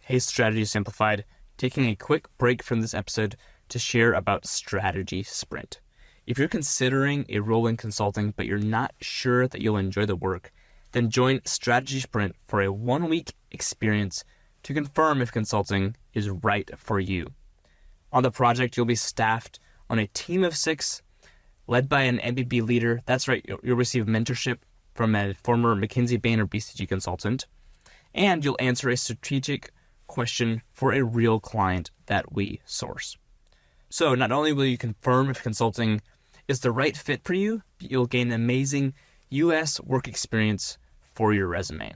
Hey, Strategy Simplified, taking a quick break from this episode to share about Strategy Sprint. If you're considering a role in consulting, but you're not sure that you'll enjoy the work, then join Strategy Sprint for a 1-week experience to confirm if consulting is right for you. On the project, you'll be staffed on a team of 6, led by an MBB leader. That's right, you'll receive mentorship from a former McKinsey, Bain, or BCG consultant, and you'll answer a strategic question for a real client that we source. So not only will you confirm if consulting is the right fit for you, but you'll gain amazing U.S. work experience for your resume.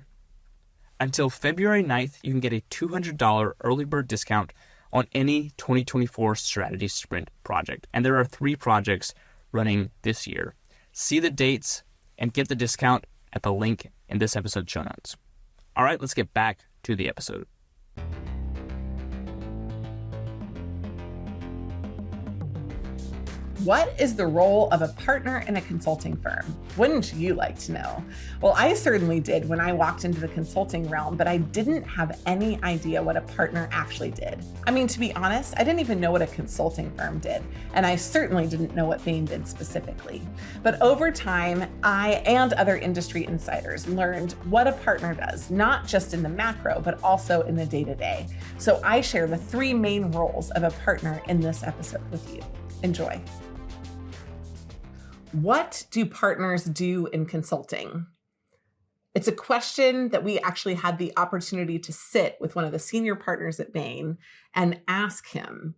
Until February 9th, you can get a $200 early bird discount on any 2024 Strategy Sprint project. And there are 3 projects running this year. See the dates and get the discount at the link in this episode's show notes. All right, let's get back to the episode. What is the role of a partner in a consulting firm? Wouldn't you like to know? Well, I certainly did when I walked into the consulting realm, but I didn't have any idea what a partner actually did. I mean, to be honest, I didn't even know what a consulting firm did, and I certainly didn't know what Bain did specifically. But over time, I and other industry insiders learned what a partner does, not just in the macro, but also in the day-to-day. So I share the 3 main roles of a partner in this episode with you. Enjoy. What do partners do in consulting? It's a question that we actually had the opportunity to sit with one of the senior partners at Bain and ask him.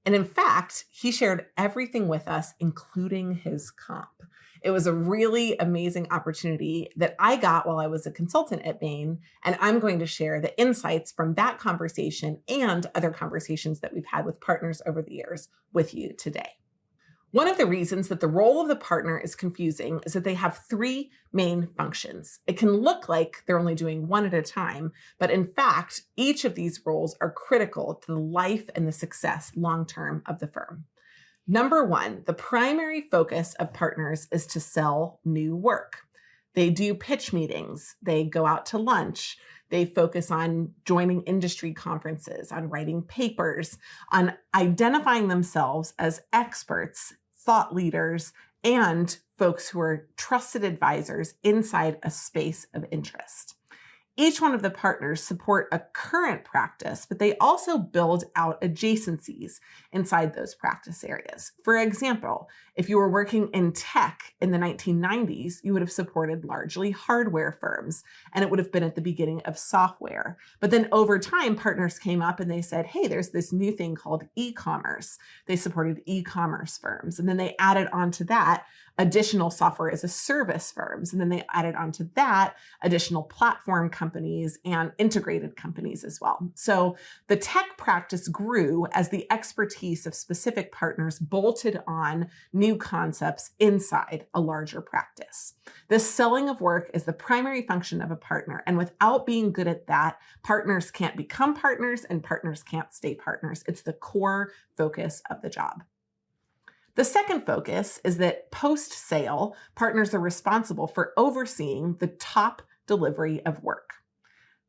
And in fact, he shared everything with us, including his comp. It was a really amazing opportunity that I got while I was a consultant at Bain, and I'm going to share the insights from that conversation and other conversations that we've had with partners over the years with you today. One of the reasons that the role of the partner is confusing is that they have 3 main functions. It can look like they're only doing one at a time, but in fact, each of these roles are critical to the life and the success long-term of the firm. Number 1, the primary focus of partners is to sell new work. They do pitch meetings, they go out to lunch, they focus on joining industry conferences, on writing papers, on identifying themselves as experts, thought leaders, and folks who are trusted advisors inside a space of interest. Each one of the partners support a current practice, but they also build out adjacencies inside those practice areas. For example, if you were working in tech in the 1990s, you would have supported largely hardware firms, and it would have been at the beginning of software. But then over time, partners came up and they said, hey, there's this new thing called e-commerce. They supported e-commerce firms. And then they added onto that additional software as a service firms. And then they added onto that additional platform companies and integrated companies as well. So the tech practice grew as the expertise of specific partners bolted on new concepts inside a larger practice. The selling of work is the primary function of a partner. And without being good at that, partners can't become partners and partners can't stay partners. It's the core focus of the job. The second focus is that post-sale, partners are responsible for overseeing the top delivery of work.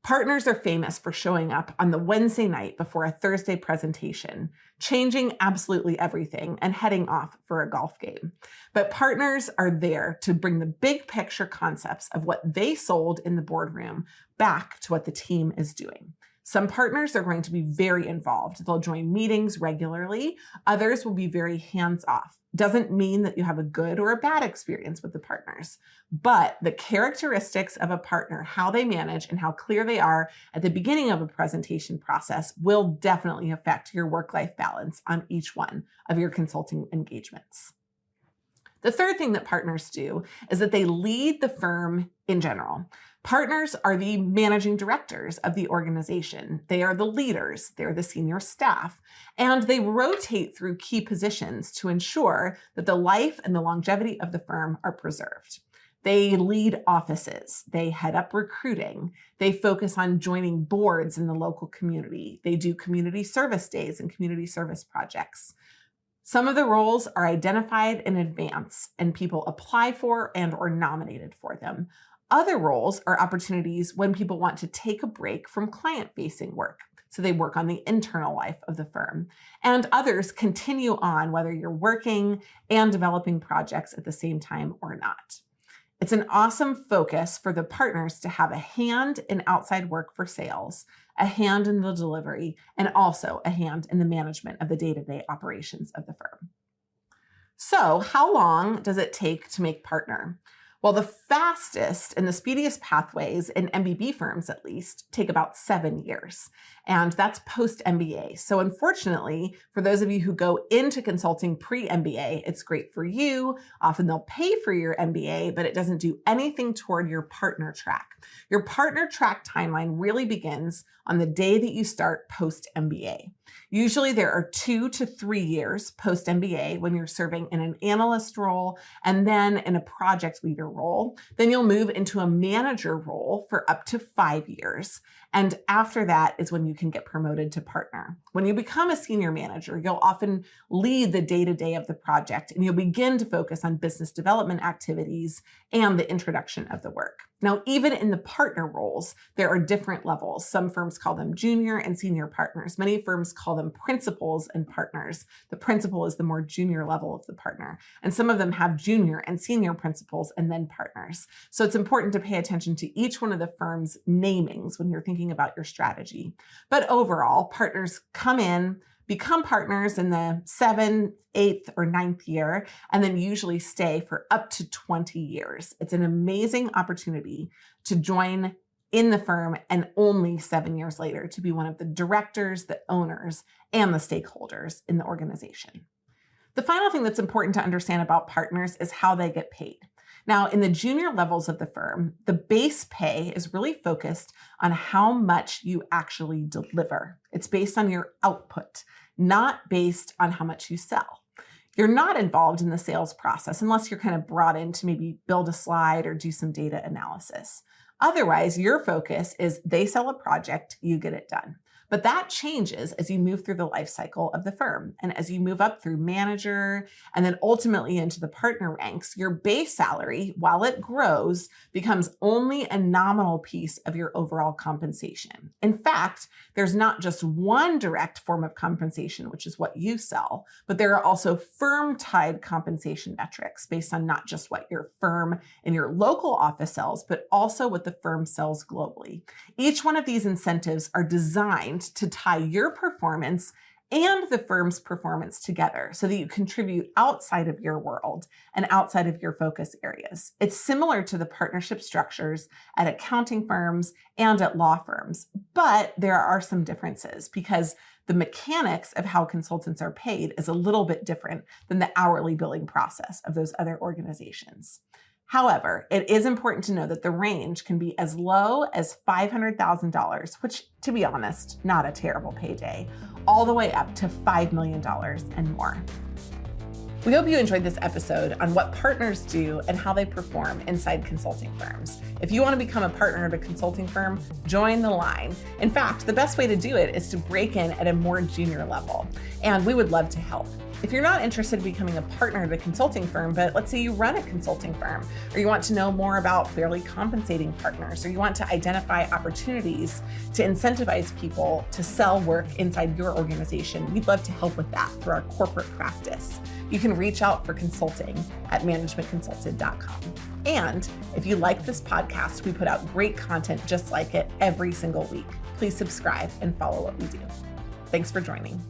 Partners are famous for showing up on the Wednesday night before a Thursday presentation, changing absolutely everything and heading off for a golf game. But partners are there to bring the big picture concepts of what they sold in the boardroom back to what the team is doing. Some partners are going to be very involved. They'll join meetings regularly. Others will be very hands-off. Doesn't mean that you have a good or a bad experience with the partners, but the characteristics of a partner, how they manage and how clear they are at the beginning of a presentation process will definitely affect your work-life balance on each one of your consulting engagements. The third thing that partners do is that they lead the firm in general. Partners are the managing directors of the organization. They are the leaders, they're the senior staff, and they rotate through key positions to ensure that the life and the longevity of the firm are preserved. They lead offices, they head up recruiting, they focus on joining boards in the local community, they do community service days and community service projects. Some of the roles are identified in advance and people apply for and or nominated for them. Other roles are opportunities when people want to take a break from client-facing work. So they work on the internal life of the firm. And others continue on whether you're working and developing projects at the same time or not. It's an awesome focus for the partners to have a hand in outside work for sales, a hand in the delivery, and also a hand in the management of the day-to-day operations of the firm. So how long does it take to make partner? Well, the fastest and the speediest pathways in MBB firms, at least, take about 7 years. And that's post-MBA. So unfortunately, for those of you who go into consulting pre-MBA, it's great for you. Often they'll pay for your MBA, but it doesn't do anything toward your partner track. Your partner track timeline really begins on the day that you start post-MBA. Usually there are 2 to 3 years post-MBA when you're serving in an analyst role and then in a project leader role. Then you'll move into a manager role for up to 5 years. And after that is when you can get promoted to partner. When you become a senior manager, you'll often lead the day-to-day of the project and you'll begin to focus on business development activities and the introduction of the work. Now, even in the partner roles, there are different levels. Some firms call them junior and senior partners. Many firms call them principals and partners. The principal is the more junior level of the partner. And some of them have junior and senior principals and then partners. So it's important to pay attention to each one of the firm's namings when you're thinking about your strategy. But overall, partners come in, become partners in the 7th, 8th, or 9th year, and then usually stay for up to 20 years. It's an amazing opportunity to join in the firm and only 7 years later to be one of the directors, the owners, and the stakeholders in the organization. The final thing that's important to understand about partners is how they get paid. Now, in the junior levels of the firm, the base pay is really focused on how much you actually deliver. It's based on your output, not based on how much you sell. You're not involved in the sales process unless you're kind of brought in to maybe build a slide or do some data analysis. Otherwise, your focus is they sell a project, you get it done. But that changes as you move through the life cycle of the firm. And as you move up through manager and then ultimately into the partner ranks, your base salary, while it grows, becomes only a nominal piece of your overall compensation. In fact, there's not just one direct form of compensation, which is what you sell, but there are also firm-tied compensation metrics based on not just what your firm in your local office sells, but also what the firm sells globally. Each one of these incentives are designed to tie your performance and the firm's performance together so that you contribute outside of your world and outside of your focus areas. It's similar to the partnership structures at accounting firms and at law firms, but there are some differences because the mechanics of how consultants are paid is a little bit different than the hourly billing process of those other organizations. However, it is important to know that the range can be as low as $500,000, which, to be honest, not a terrible payday, all the way up to $5 million and more. We hope you enjoyed this episode on what partners do and how they perform inside consulting firms. If you want to become a partner at a consulting firm, join the line. In fact, the best way to do it is to break in at a more junior level, and we would love to help. If you're not interested in becoming a partner at a consulting firm, but let's say you run a consulting firm, or you want to know more about fairly compensating partners, or you want to identify opportunities to incentivize people to sell work inside your organization, we'd love to help with that through our corporate practice. You can reach out for consulting at managementconsulted.com. And if you like this podcast, we put out great content just like it every single week. Please subscribe and follow what we do. Thanks for joining.